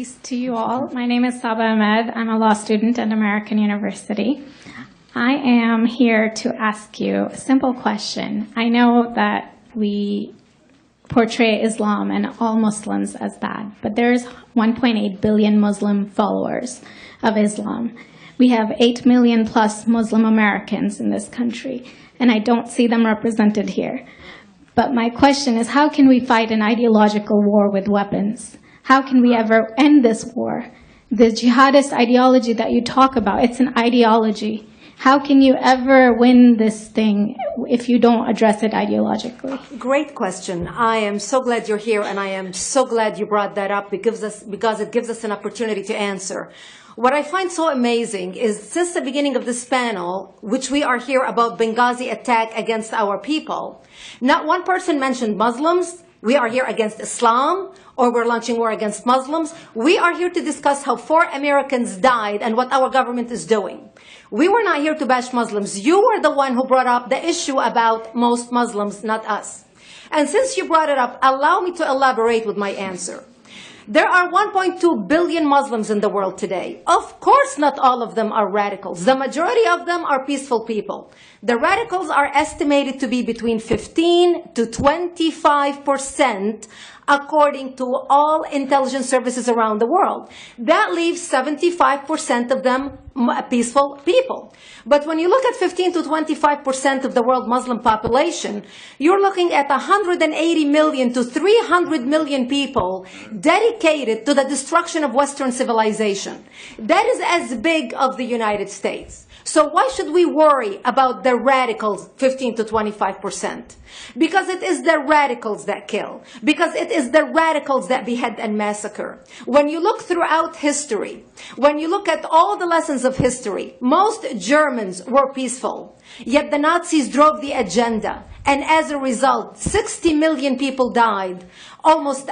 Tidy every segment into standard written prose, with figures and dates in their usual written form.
Peace to you all. My name is Saba Ahmed. I'm a law student at American University. I am here to ask you a simple question. I know that we portray Islam and all Muslims as bad, but there's 1.8 billion Muslim followers of Islam. We have 8 million plus Muslim Americans in this country, and I don't see them represented here. But my question is, how can we fight an ideological war with weapons? How can we ever end this war? The jihadist ideology that you talk about, it's an ideology. How can you ever win this thing if you don't address it ideologically? Great question. I am so glad you're here, and I am so glad you brought that up because it gives us an opportunity to answer. What I find so amazing is since the beginning of this panel, which we are here about Benghazi attack against our people, not one person mentioned Muslims. We are here against Islam, or we're launching war against Muslims. We are here to discuss how 4 Americans died and what our government is doing. We were not here to bash Muslims. You were the one who brought up the issue about most Muslims, not us. And since you brought it up, allow me to elaborate with my answer. There are 1.2 billion Muslims in the world today. Of course, not all of them are radicals. The majority of them are peaceful people. The radicals are estimated to be between 15 to 25%, according to all intelligence services around the world. That leaves 75% of them peaceful people. But when you look at 15 to 25% of the world Muslim population, you're looking at 180 million to 300 million people dedicated to the destruction of Western civilization. That is as big as the United States. So why should we worry about the radicals, 15 to 25%? Because it is the radicals that kill. Because it is the radicals that behead and massacre. When you look throughout history, when you look at all the lessons of history, most Germans were peaceful. Yet the Nazis drove the agenda. And as a result, 60 million people died. Almost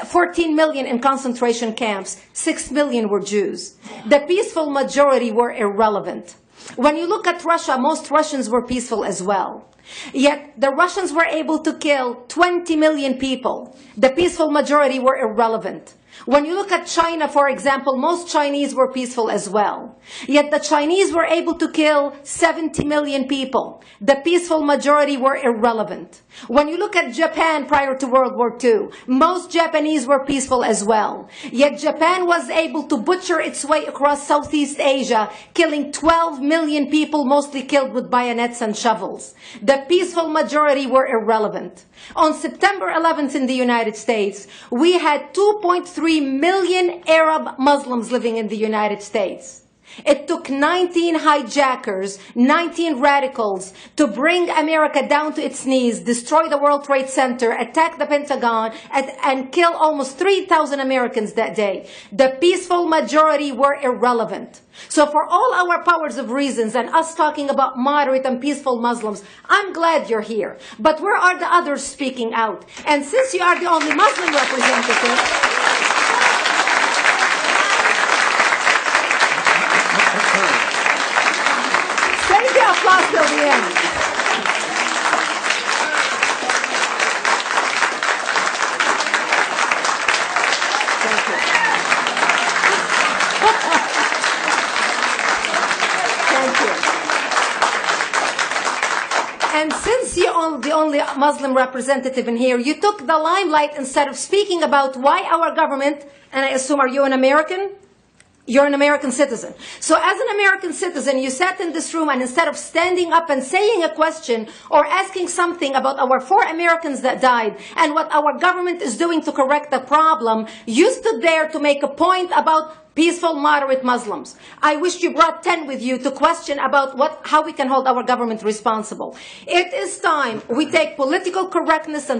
14 million in concentration camps. 6 million were Jews. The peaceful majority were irrelevant. When you look at Russia, most Russians were peaceful as well. Yet the Russians were able to kill 20 million people. The peaceful majority were irrelevant. When you look at China, for example, most Chinese were peaceful as well. Yet the Chinese were able to kill 70 million people. The peaceful majority were irrelevant. When you look at Japan prior to World War II, most Japanese were peaceful as well. Yet Japan was able to butcher its way across Southeast Asia, killing 12 million people, mostly killed with bayonets and shovels. The peaceful majority were irrelevant. On September 11th in the United States, we had 2.3 million Arab Muslims living in the United States. It took 19 hijackers, 19 radicals to bring America down to its knees, destroy the World Trade Center, attack the Pentagon, and kill almost 3,000 Americans that day. The peaceful majority were irrelevant. So for all our powers of reasons and us talking about moderate and peaceful Muslims, I'm glad you're here. But where are the others speaking out? And since you are the only Muslim representative, save the applause till the end. Thank you. Thank you. And since you're the only Muslim representative in here, you took the limelight instead of speaking about why our government, and I assume, are you an American? You're an American citizen. So as an American citizen, you sat in this room, and instead of standing up and saying a question or asking something about our 4 Americans that died and what our government is doing to correct the problem, you stood there to make a point about peaceful, moderate Muslims. I wish you brought 10 with you to question about how we can hold our government responsible. It is time we take political correctness and